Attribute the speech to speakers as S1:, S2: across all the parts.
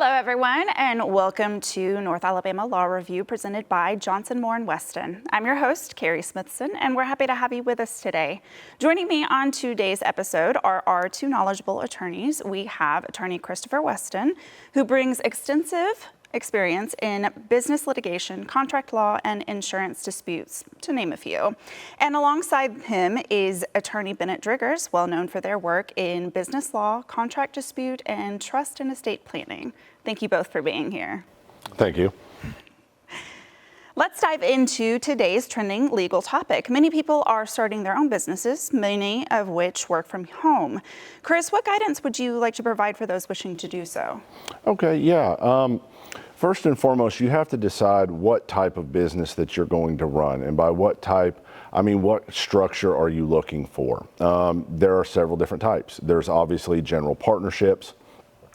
S1: Hello, everyone, and welcome to North Alabama Law Review presented by Johnston, Moore & Weston. I'm your host, Carrie Smithson, and we're happy to have you with us today. Joining me on today's episode are our two knowledgeable attorneys. We have attorney Christopher Weston, who brings extensive experience in business litigation, contract law, and insurance disputes, to name a few. And alongside him is attorney Bennett Driggers, well known for their work in business law, contract dispute, and trust and estate planning. Thank you both for being here.
S2: Thank you.
S1: Let's dive into today's trending legal topic. Many people are starting their own businesses, many of which work from home. Chris, what guidance would you like to provide for those wishing to do so?
S2: Okay, yeah. First and foremost, you have to decide what type of business that you're going to run. And by what type, I mean, what structure are you looking for? There are several different types. There's obviously general partnerships.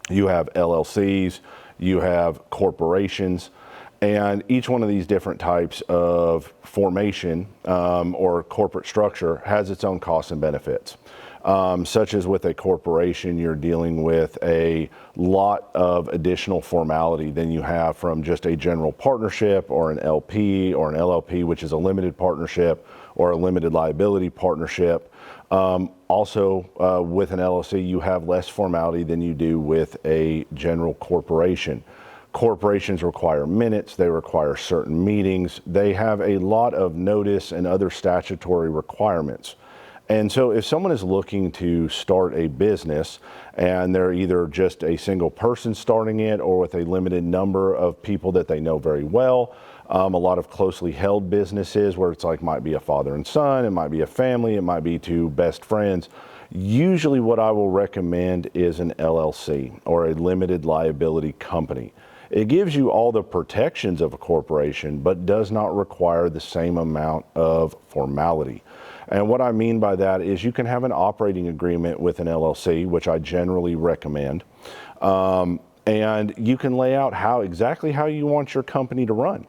S2: You have LLCs, you have corporations, and each one of these different types of formation or corporate structure has its own costs and benefits. Such as with a corporation, you're dealing with a lot of additional formality than you have from just a general partnership or an LP or an LLP, which is a limited partnership or a limited liability partnership. Also, with an LLC, you have less formality than you do with a general corporation. Corporations require minutes, they require certain meetings, they have a lot of notice and other statutory requirements. And so if someone is looking to start a business and they're either just a single person starting it or with a limited number of people that they know very well, a lot of closely held businesses where it's like might be a father and son, it might be a family, it might be two best friends. Usually what I will recommend is an LLC or a limited liability company. It gives you all the protections of a corporation, but does not require the same amount of formality. And what I mean by that is you can have an operating agreement with an LLC, which I generally recommend, and you can lay out exactly how you want your company to run.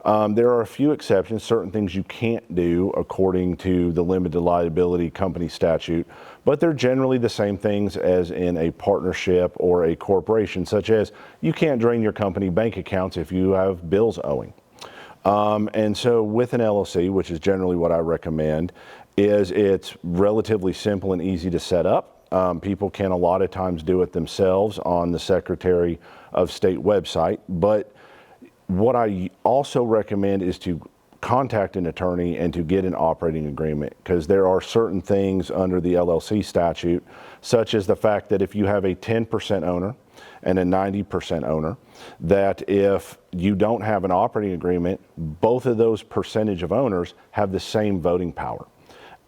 S2: There are a few exceptions, certain things you can't do according to the limited liability company statute, but they're generally the same things as in a partnership or a corporation, such as you can't drain your company bank accounts if you have bills owing. And so with an LLC, which is generally what I recommend, it's relatively simple and easy to set up. People can a lot of times do it themselves on the Secretary of State website, but what I also recommend is to contact an attorney and to get an operating agreement, because there are certain things under the LLC statute, such as the fact that if you have a 10% owner and a 90% owner, that if you don't have an operating agreement, both of those percentage of owners have the same voting power.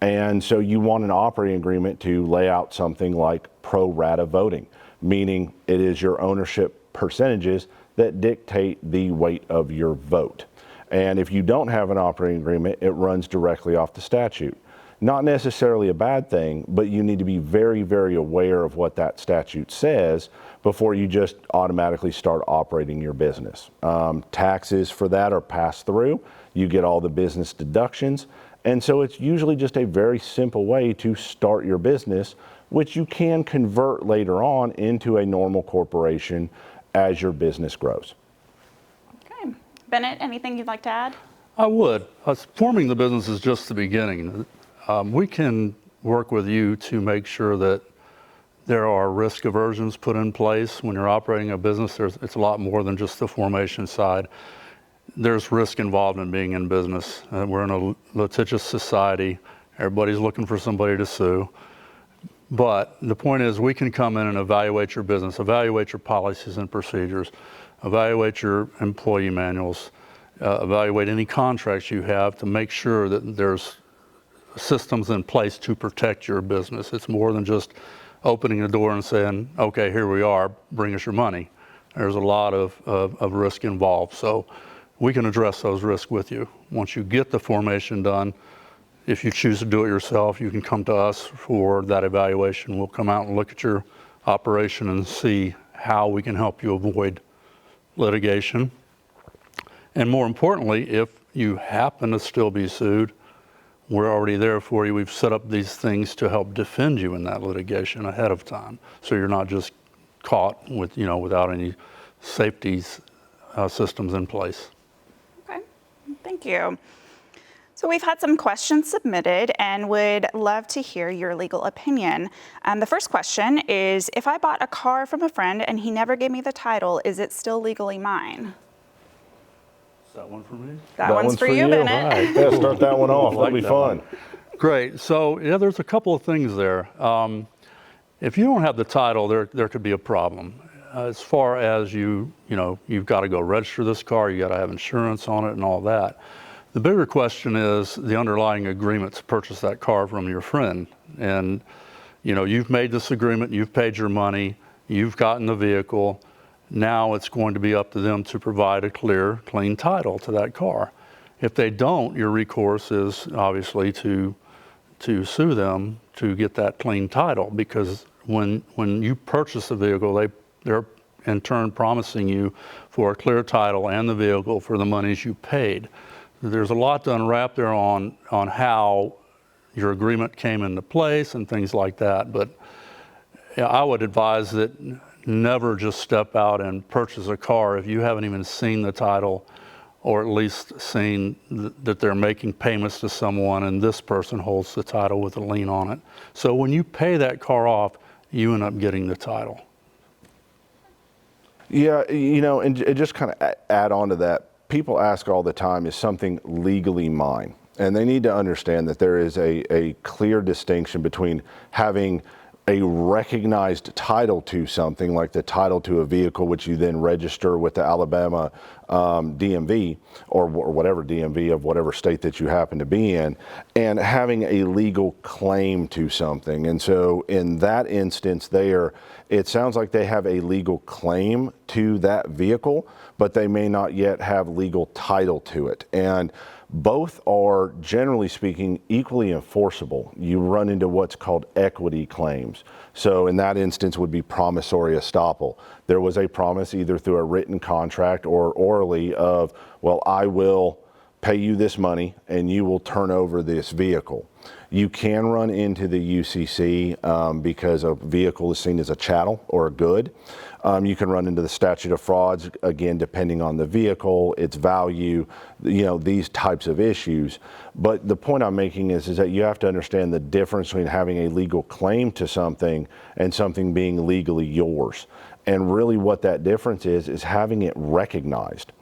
S2: And so you want an operating agreement to lay out something like pro rata voting, meaning it is your ownership percentages that dictate the weight of your vote. And if you don't have an operating agreement, it runs directly off the statute. Not necessarily a bad thing, but you need to be very, very aware of what that statute says before you just automatically start operating your business. Taxes for that are passed through. You get all the business deductions. And so it's usually just a very simple way to start your business, which you can convert later on into a normal corporation as your business grows.
S1: Okay. Bennett, anything you'd like to add?
S3: I would. Forming the business is just the beginning. We can work with you to make sure that there are risk aversions put in place. When you're operating a business, it's a lot more than just the formation side. There's risk involved in being in business. We're in a litigious society. Everybody's looking for somebody to sue. But the point is, we can come in and evaluate your business, evaluate your policies and procedures, evaluate your employee manuals, evaluate any contracts you have to make sure that there's systems in place to protect your business. It's more than just opening the door and saying, okay, here we are, bring us your money. There's a lot of risk involved. So we can address those risks with you. Once you get the formation done, if you choose to do it yourself, you can come to us for that evaluation. We'll come out and look at your operation and see how we can help you avoid litigation. And more importantly, if you happen to still be sued, we're already there for you. We've set up these things to help defend you in that litigation ahead of time, so you're not just caught with, without any safety systems in place.
S1: Okay, thank you. So we've had some questions submitted and would love to hear your legal opinion. The first question is, if I bought a car from a friend and he never gave me the title, is it still legally mine?
S3: Is that one for me?
S1: That one's for you, Bennett.
S2: Right. Yeah, start that one off. That'll be
S3: that
S2: fun.
S3: one. Great. So yeah, there's a couple of things there. If you don't have the title, there could be a problem. As far as you've got to go register this car, you got to have insurance on it and all that. The bigger question is the underlying agreement to purchase that car from your friend. And you've made this agreement, you've paid your money, you've gotten the vehicle. Now it's going to be up to them to provide a clear, clean title to that car. If they don't, your recourse is obviously to sue them to get that clean title, because when you purchase a vehicle, they're in turn promising you for a clear title and the vehicle for the monies you paid. There's a lot to unwrap there on how your agreement came into place and things like that, but I would advise that never just step out and purchase a car if you haven't even seen the title, or at least seen that they're making payments to someone and this person holds the title with a lien on it. So when you pay that car off, you end up getting the title.
S2: Yeah, and just kind of add on to that, people ask all the time, is something legally mine? And they need to understand that there is a clear distinction between having a recognized title to something, like the title to a vehicle, which you then register with the Alabama DMV or whatever DMV of whatever state that you happen to be in, and having a legal claim to something. And so in that instance there, it sounds like they have a legal claim to that vehicle, but they may not yet have legal title to it. And both are, generally speaking, equally enforceable. You run into what's called equity claims. So in that instance would be promissory estoppel. There was a promise either through a written contract or orally of, well, I will pay you this money and you will turn over this vehicle. You can run into the UCC because a vehicle is seen as a chattel or a good. You can run into the statute of frauds, again, depending on the vehicle, its value, these types of issues. But the point I'm making is that you have to understand the difference between having a legal claim to something and something being legally yours. And really what that difference is having it recognized.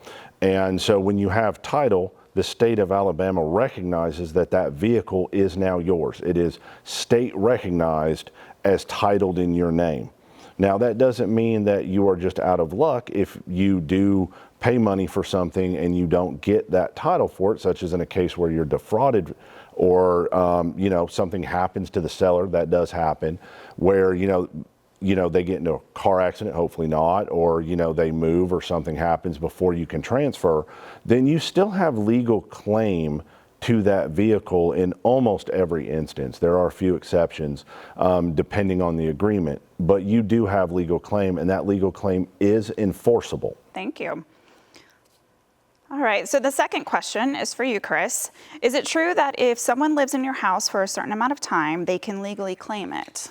S2: And so when you have title, the state of Alabama recognizes that that vehicle is now yours. It is state recognized as titled in your name. Now, that doesn't mean that you are just out of luck if you do pay money for something and you don't get that title for it, such as in a case where you're defrauded or, something happens to the seller. That does happen, where, they get into a car accident, hopefully not, or, they move or something happens before you can transfer, then you still have legal claim to that vehicle in almost every instance. There are a few exceptions depending on the agreement, but you do have legal claim, and that legal claim is enforceable.
S1: Thank you. All right, so the second question is for you, Chris. Is it true that if someone lives in your house for a certain amount of time, they can legally claim it?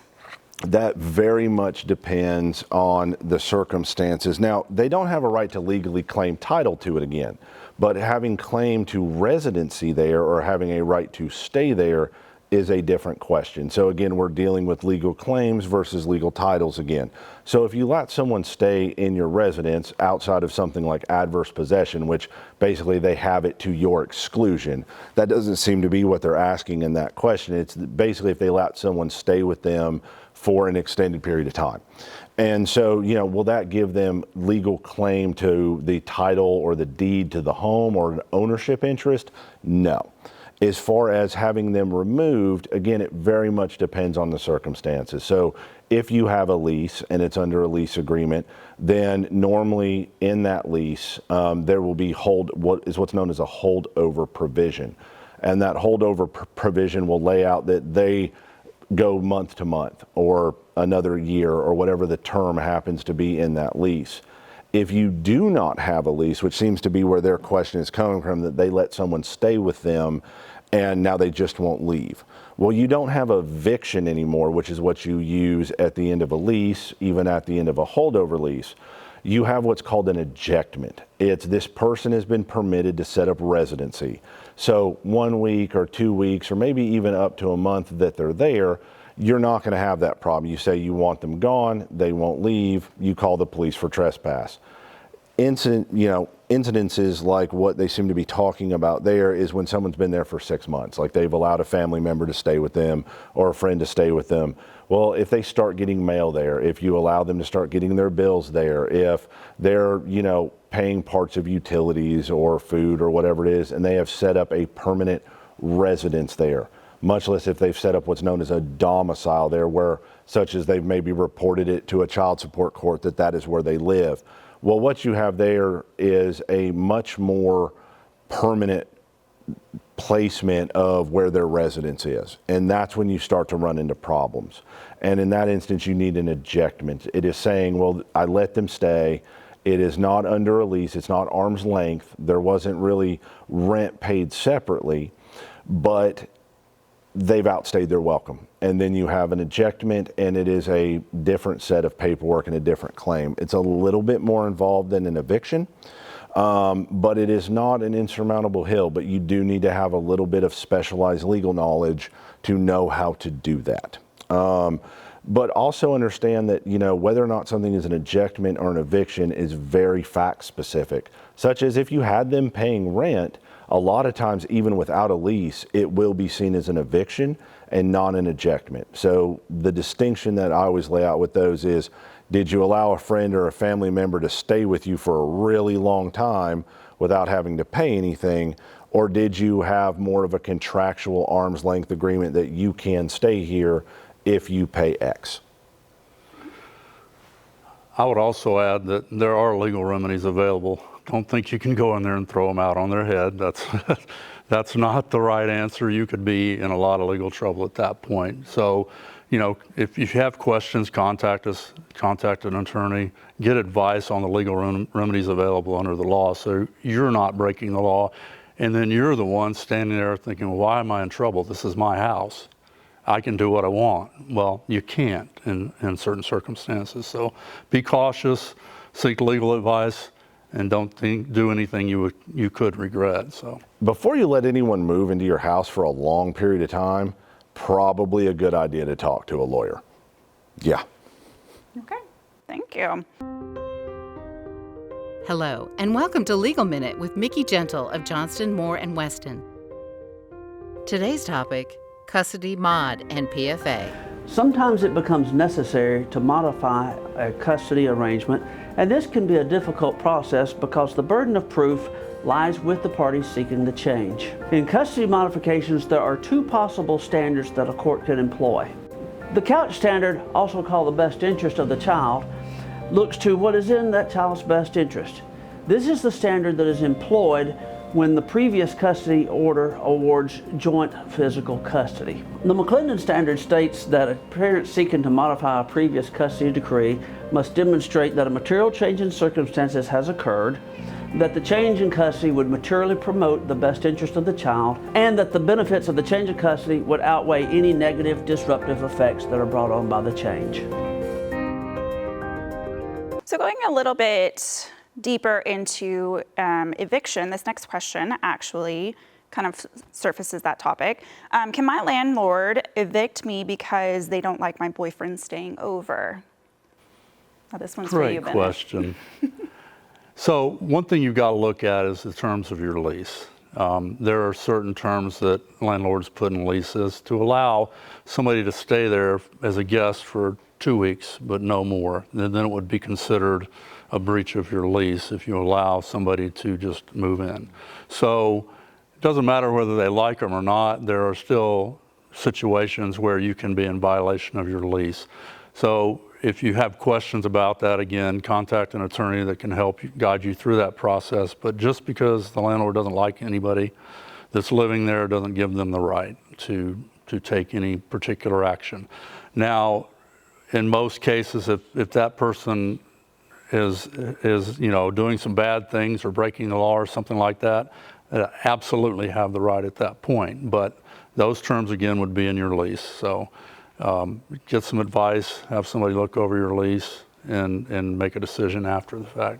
S2: That very much depends on the circumstances. Now, they don't have a right to legally claim title to it again, but having claim to residency there or having a right to stay there is a different question. So again, we're dealing with legal claims versus legal titles again. So if you let someone stay in your residence outside of something like adverse possession, which basically they have it to your exclusion, that doesn't seem to be what they're asking in that question. It's basically if they let someone stay with them for an extended period of time. And so, will that give them legal claim to the title or the deed to the home or an ownership interest? No. As far as having them removed, again, it very much depends on the circumstances. So if you have a lease and it's under a lease agreement, then normally in that lease, there will be what's known as a holdover provision. And that holdover provision will lay out that they go month to month or another year or whatever the term happens to be in that lease. If you do not have a lease, which seems to be where their question is coming from, that they let someone stay with them and now they just won't leave. Well, you don't have eviction anymore, which is what you use at the end of a lease, even at the end of a holdover lease. you have what's called an ejectment. It's this person has been permitted to set up residency. So 1 week or 2 weeks or maybe even up to a month that they're there, you're not going to have that problem. You say you want them gone, they won't leave, you call the police for trespass. Incidences like what they seem to be talking about there is when someone's been there for 6 months, like they've allowed a family member to stay with them or a friend to stay with them. Well, if they start getting mail there, if you allow them to start getting their bills there, if they're, paying parts of utilities or food or whatever it is, and they have set up a permanent residence there, much less if they've set up what's known as a domicile there, where such as they've maybe reported it to a child support court that is where they live. Well, what you have there is a much more permanent placement of where their residence is. And that's when you start to run into problems. And in that instance, you need an ejectment. It is saying, well, I let them stay. It is not under a lease. It's not arm's length. There wasn't really rent paid separately, but they've outstayed their welcome. And then you have an ejectment, and it is a different set of paperwork and a different claim. It's a little bit more involved than an eviction, but it is not an insurmountable hill, but you do need to have a little bit of specialized legal knowledge to know how to do that. But also understand that, whether or not something is an ejectment or an eviction is very fact specific, such as if you had them paying rent, a lot of times, even without a lease, it will be seen as an eviction and not an ejectment. So the distinction that I always lay out with those is, did you allow a friend or a family member to stay with you for a really long time without having to pay anything? Or did you have more of a contractual arm's length agreement that you can stay here if you pay X?
S3: I would also add that there are legal remedies available. Don't think you can go in there and throw them out on their head. That's not the right answer. You could be in a lot of legal trouble at that point. So, if you have questions, contact us, contact an attorney, get advice on the legal remedies available under the law so you're not breaking the law. And then you're the one standing there thinking, well, why am I in trouble? This is my house. I can do what I want. Well, you can't in certain circumstances. So be cautious, seek legal advice, and don't do anything you could regret. So
S2: before you let anyone move into your house for a long period of time, probably a good idea to talk to a lawyer. Yeah.
S1: Okay, thank you.
S4: Hello, and welcome to Legal Minute with Mickey Gentle of Johnston, Moore & Weston. Today's topic, custody mod and PFA.
S5: Sometimes it becomes necessary to modify a custody arrangement, and this can be a difficult process because the burden of proof lies with the parties seeking the change. In custody modifications, there are two possible standards that a court can employ. The couch standard, also called the best interest of the child, looks to what is in that child's best interest. This is the standard that is employed when the previous custody order awards joint physical custody. The McClendon standard states that a parent seeking to modify a previous custody decree must demonstrate that a material change in circumstances has occurred, that the change in custody would materially promote the best interest of the child, and that the benefits of the change of custody would outweigh any negative disruptive effects that are brought on by the change.
S1: So going a little bit deeper into eviction, this next question actually kind of surfaces that topic. Can my landlord evict me because they don't like my boyfriend staying over? Now this one's for you, Bennett.
S3: Great question. So one thing you've got to look at is the terms of your lease. There are certain terms that landlords put in leases to allow somebody to stay there as a guest for 2 weeks, but no more. And then it would be considered a breach of your lease if you allow somebody to just move in. So it doesn't matter whether they like them or not, there are still situations where you can be in violation of your lease. So if you have questions about that, again, contact an attorney that can help guide you through that process. But just because the landlord doesn't like anybody that's living there doesn't give them the right to take any particular action. Now, in most cases, if that person is doing some bad things or breaking the law or something like that, absolutely have the right at that point. But those terms, again, would be in your lease. So get some advice, have somebody look over your lease, and make a decision after the fact.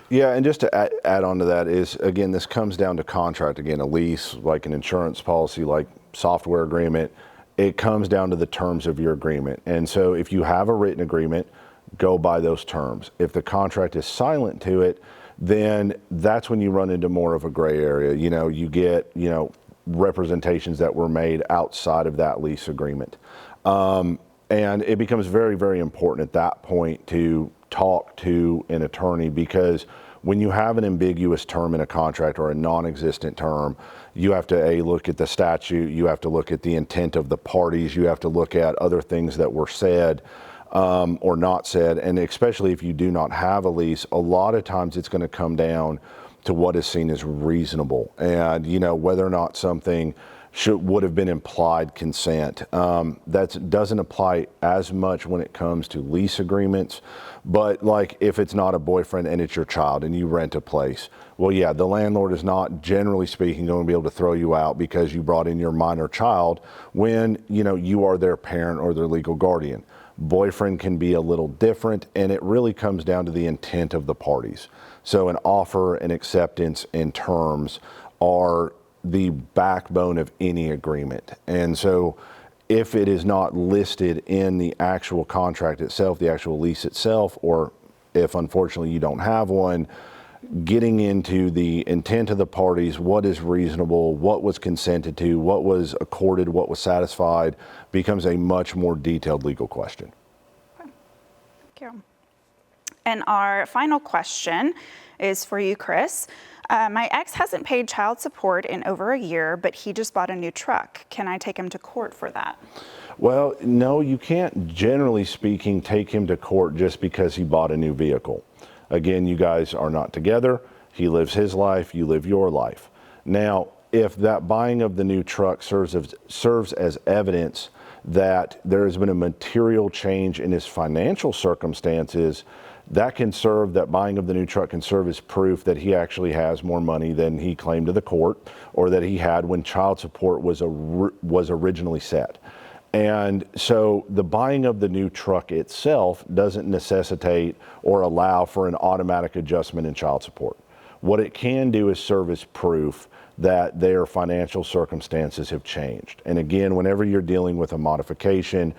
S2: Yeah, and just to add on to that is, again, this comes down to contract. Again, a lease, like an insurance policy, like software agreement, it comes down to the terms of your agreement. And so if you have a written agreement, go by those terms. If the contract is silent to it, then that's when you run into more of a gray area. You get, representations that were made outside of that lease agreement. And it becomes very, very important at that point to talk to an attorney, because when you have an ambiguous term in a contract or a non-existent term, you have to look at the statute, you have to look at the intent of the parties, you have to look at other things that were said or not said, and especially if you do not have a lease, a lot of times it's going to come down to what is seen as reasonable, and whether or not something would have been implied consent. That doesn't apply as much when it comes to lease agreements, but like if it's not a boyfriend and it's your child and you rent a place, well, yeah, the landlord is not, generally speaking, going to be able to throw you out because you brought in your minor child when you are their parent or their legal guardian. Boyfriend can be a little different, and it really comes down to the intent of the parties. So an offer, an acceptance, and terms are the backbone of any agreement. And so if it is not listed in the actual contract itself, the actual lease itself, or if unfortunately you don't have one, getting into the intent of the parties, what is reasonable, what was consented to, what was accorded, what was satisfied, becomes a much more detailed legal question.
S1: Thank you. And our final question is for you, Chris. My ex hasn't paid child support in over a year, but he just bought a new truck. Can I take him to court for that?
S2: Well, no, you can't, generally speaking, take him to court just because he bought a new vehicle. Again, you guys are not together. He lives his life, you live your life. Now, if that buying of the new truck serves as evidence that there has been a material change in his financial circumstances, that buying of the new truck can serve as proof that he actually has more money than he claimed to the court, or that he had when child support was originally set. And so the buying of the new truck itself doesn't necessitate or allow for an automatic adjustment in child support. What it can do is serve as proof that their financial circumstances have changed. And again, whenever you're dealing with a modification,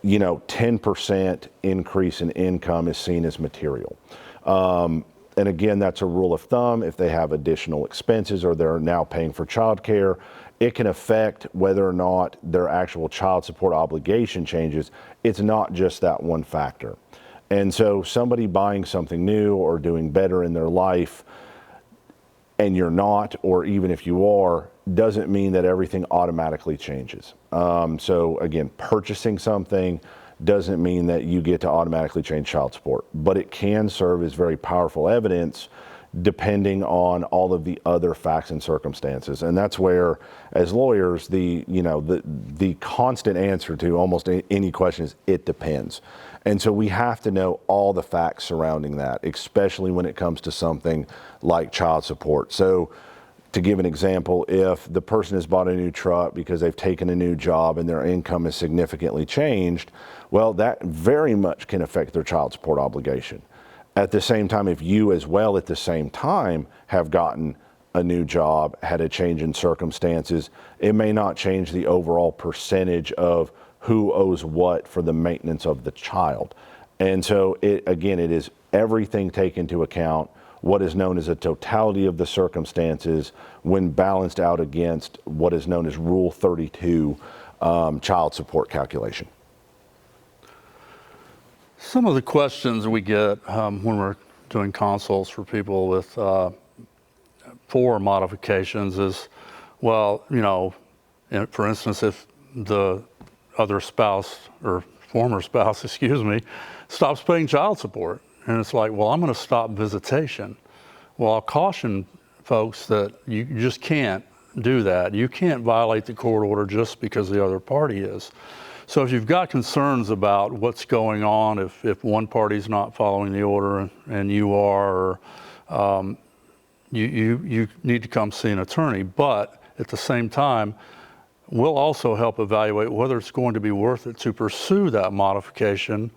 S2: 10% increase in income is seen as material. And again, that's a rule of thumb. If they have additional expenses or they're now paying for childcare, it can affect whether or not their actual child support obligation changes. It's not just that one factor. And so somebody buying something new or doing better in their life, and you're not, or even if you are, doesn't mean that everything automatically changes. So again, purchasing something doesn't mean that you get to automatically change child support, but it can serve as very powerful evidence depending on all of the other facts and circumstances. And that's where, as lawyers, the constant answer to almost any question is, it depends. And so we have to know all the facts surrounding that, especially when it comes to something like child support. So to give an example, if the person has bought a new truck because they've taken a new job and their income has significantly changed, well, that very much can affect their child support obligation. At the same time, if you as well at the same time have gotten a new job, had a change in circumstances, it may not change the overall percentage of who owes what for the maintenance of the child. And so it is everything taken into account, what is known as a totality of the circumstances when balanced out against what is known as Rule 32 child support calculation.
S3: Some of the questions we get when we're doing consults for people with for modifications is, well, for instance, if the other spouse or former spouse, stops paying child support, and it's like, well, I'm going to stop visitation. Well, I'll caution folks that you just can't do that. You can't violate the court order just because the other party is. So if you've got concerns about what's going on, if one party's not following the order and you are, you need to come see an attorney. But at the same time, we'll also help evaluate whether it's going to be worth it to pursue that modification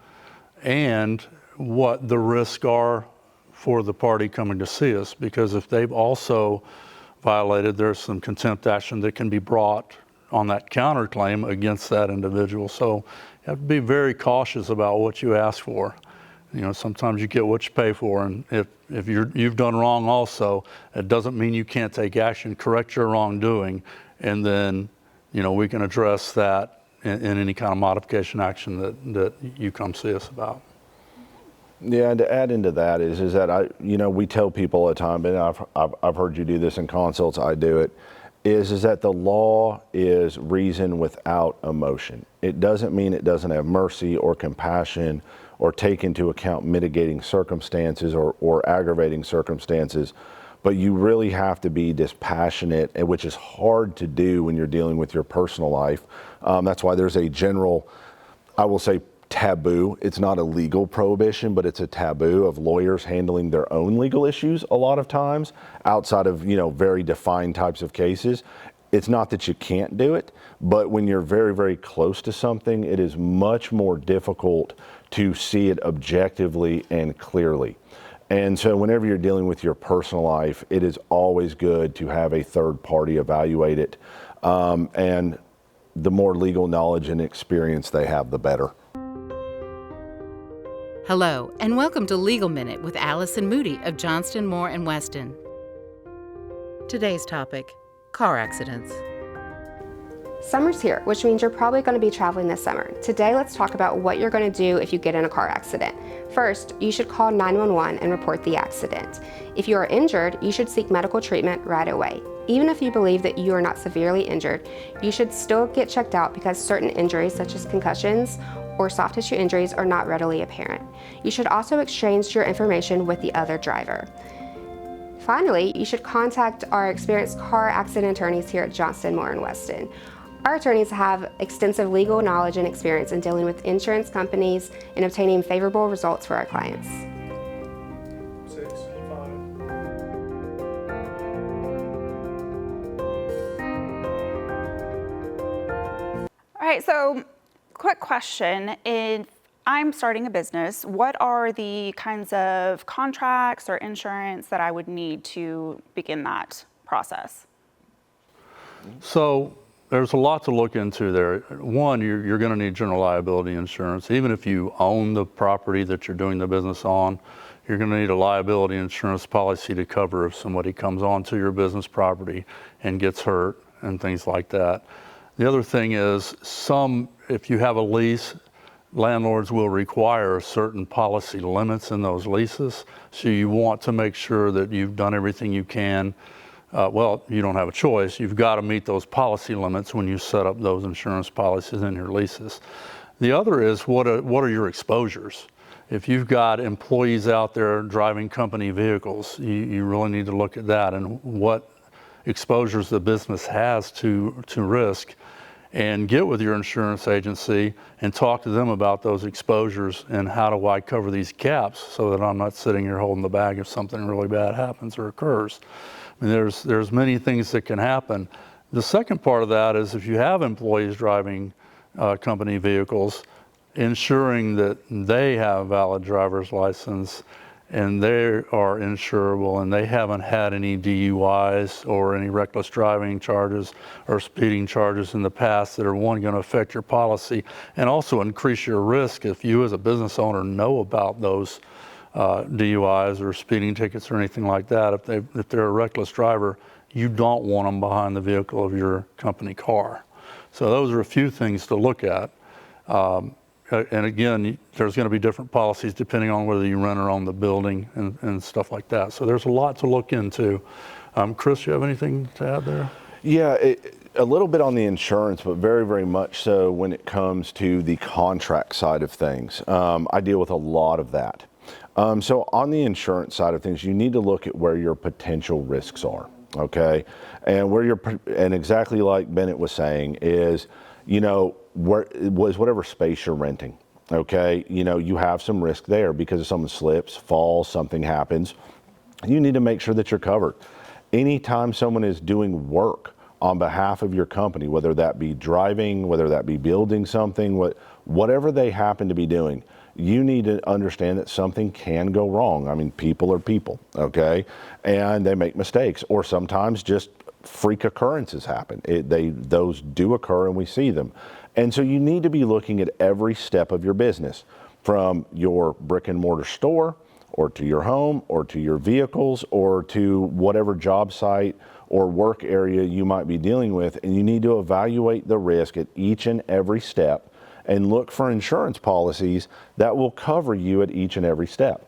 S3: and what the risks are for the party coming to see us, because if they've also violated, there's some contempt action that can be brought on that counterclaim against that individual. So you have to be very cautious about what you ask for. You know, sometimes you get what you pay for, and if you've done wrong also, it doesn't mean you can't take action, correct your wrongdoing, and then, you know, we can address that in any kind of modification action that you come see us about.
S2: Yeah, and to add into that is that we tell people all the time, and I've heard you do this in consults, I do it, is that the law is reason without emotion. It doesn't mean it doesn't have mercy or compassion or take into account mitigating circumstances or aggravating circumstances, but you really have to be dispassionate, which is hard to do when you're dealing with your personal life. That's why there's a general, I will say, taboo. It's not a legal prohibition, but it's a taboo of lawyers handling their own legal issues a lot of times outside of, very defined types of cases. It's not that you can't do it, but when you're very, very close to something, it is much more difficult to see it objectively and clearly. And so whenever you're dealing with your personal life, it is always good to have a third party evaluate it. And the more legal knowledge and experience they have, the better.
S4: Hello, and welcome to Legal Minute with Allison Moody of Johnston, Moore & Weston. Today's topic, car accidents.
S6: Summer's here, which means you're probably going to be traveling this summer. Today, let's talk about what you're going to do if you get in a car accident. First, you should call 911 and report the accident. If you are injured, you should seek medical treatment right away. Even if you believe that you are not severely injured, you should still get checked out because certain injuries, such as concussions or soft tissue injuries, are not readily apparent. You should also exchange your information with the other driver. Finally, you should contact our experienced car accident attorneys here at Johnston, Moore & Weston. Our attorneys have extensive legal knowledge and experience in dealing with insurance companies and obtaining favorable results for our clients.
S7: 6, 5.
S1: All right, so quick question. If I'm starting a business, what are the kinds of contracts or insurance that I would need to begin that process?
S3: So there's a lot to look into there. One, you're going to need general liability insurance. Even if you own the property that you're doing the business on, you're going to need a liability insurance policy to cover if somebody comes onto your business property and gets hurt and things like that. The other thing is, if you have a lease, landlords will require certain policy limits in those leases. So you want to make sure that you've done everything you can. Well, you don't have a choice. You've got to meet those policy limits when you set up those insurance policies in your leases. The other is, what are your exposures? If you've got employees out there driving company vehicles, you really need to look at that and what exposures the business has to risk, and get with your insurance agency and talk to them about those exposures and how do I cover these gaps so that I'm not sitting here holding the bag if something really bad happens or occurs. I mean, there's many things that can happen. The second part of that is, if you have employees driving company vehicles, ensuring that they have valid driver's license and they are insurable and they haven't had any DUIs or any reckless driving charges or speeding charges in the past that are, one, going to affect your policy and also increase your risk if you as a business owner know about those DUIs or speeding tickets or anything like that. If they're a reckless driver, you don't want them behind the vehicle of your company car. So those are a few things to look at. And again, there's going to be different policies depending on whether you rent or own the building and stuff like that. So there's a lot to look into. Chris, you have anything to add there?
S2: Yeah, a little bit on the insurance, but very, very much so when it comes to the contract side of things. I deal with a lot of that. So on the insurance side of things, you need to look at where your potential risks are, okay? And exactly like Bennett was saying is, whatever space you're renting, okay? You have some risk there because if someone slips, falls, something happens, you need to make sure that you're covered. Anytime someone is doing work on behalf of your company, whether that be driving, whether that be building something, whatever they happen to be doing, you need to understand that something can go wrong. I mean, people are people, okay? And they make mistakes, or sometimes just freak occurrences happen. Those do occur and we see them. And so you need to be looking at every step of your business, from your brick and mortar store, or to your home, or to your vehicles, or to whatever job site or work area you might be dealing with. And you need to evaluate the risk at each and every step and look for insurance policies that will cover you at each and every step.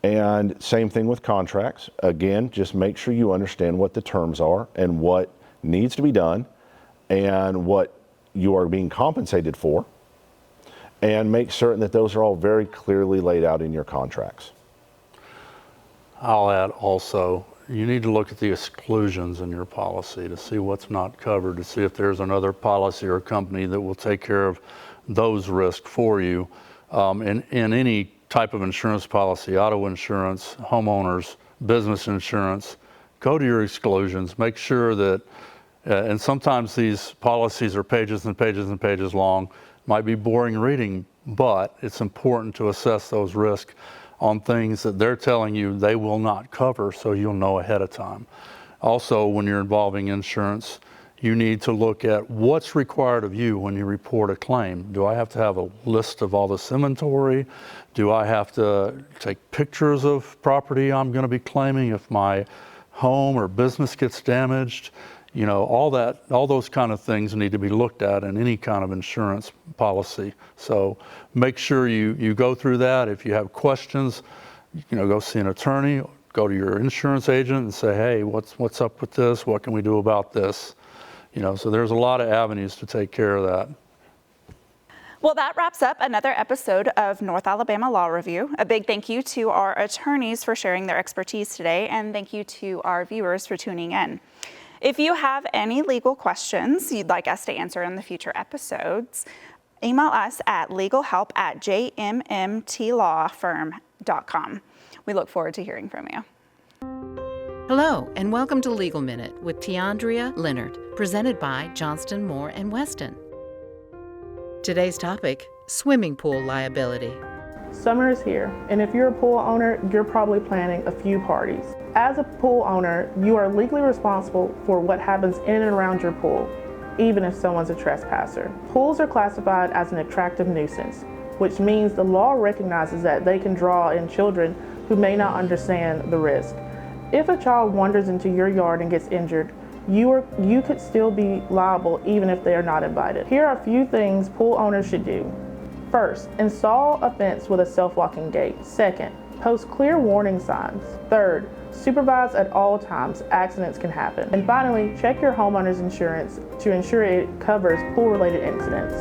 S2: And same thing with contracts. Again, just make sure you understand what the terms are and what needs to be done and what you are being compensated for, and make certain that those are all very clearly laid out in your contracts.
S3: I'll add also, you need to look at the exclusions in your policy to see what's not covered, to see if there's another policy or company that will take care of those risks for you. In any type of insurance policy, auto insurance, homeowners, business insurance, go to your exclusions. Make sure that, and sometimes these policies are pages and pages and pages long, might be boring reading, but it's important to assess those risks on things that they're telling you they will not cover, so you'll know ahead of time. Also, when you're involving insurance, you need to look at what's required of you when you report a claim. Do I have to have a list of all this inventory? Do I have to take pictures of property I'm going to be claiming if my home or business gets damaged? You know, all those kind of things need to be looked at in any kind of insurance policy. So make sure you go through that. If you have questions, go see an attorney, go to your insurance agent and say, hey, what's up with this? What can we do about this? So there's a lot of avenues to take care of that.
S1: Well, that wraps up another episode of North Alabama Law Review. A big thank you to our attorneys for sharing their expertise today, and thank you to our viewers for tuning in. If you have any legal questions you'd like us to answer in the future episodes, email us at legalhelp@jmmtlawfirm.com. We look forward to hearing from you.
S4: Hello, and welcome to Legal Minute with Tiandria Leonard, presented by Johnston, Moore & Weston. Today's topic, swimming pool liability.
S7: Summer is here, and if you're a pool owner, you're probably planning a few parties. As a pool owner, you are legally responsible for what happens in and around your pool, even if someone's a trespasser. Pools are classified as an attractive nuisance, which means the law recognizes that they can draw in children who may not understand the risk. If a child wanders into your yard and gets injured, you could still be liable even if they are not invited. Here are a few things pool owners should do. First, install a fence with a self-locking gate. Second, post clear warning signs. Third, supervise at all times. Accidents can happen. And finally, check your homeowner's insurance to ensure it covers pool-related incidents.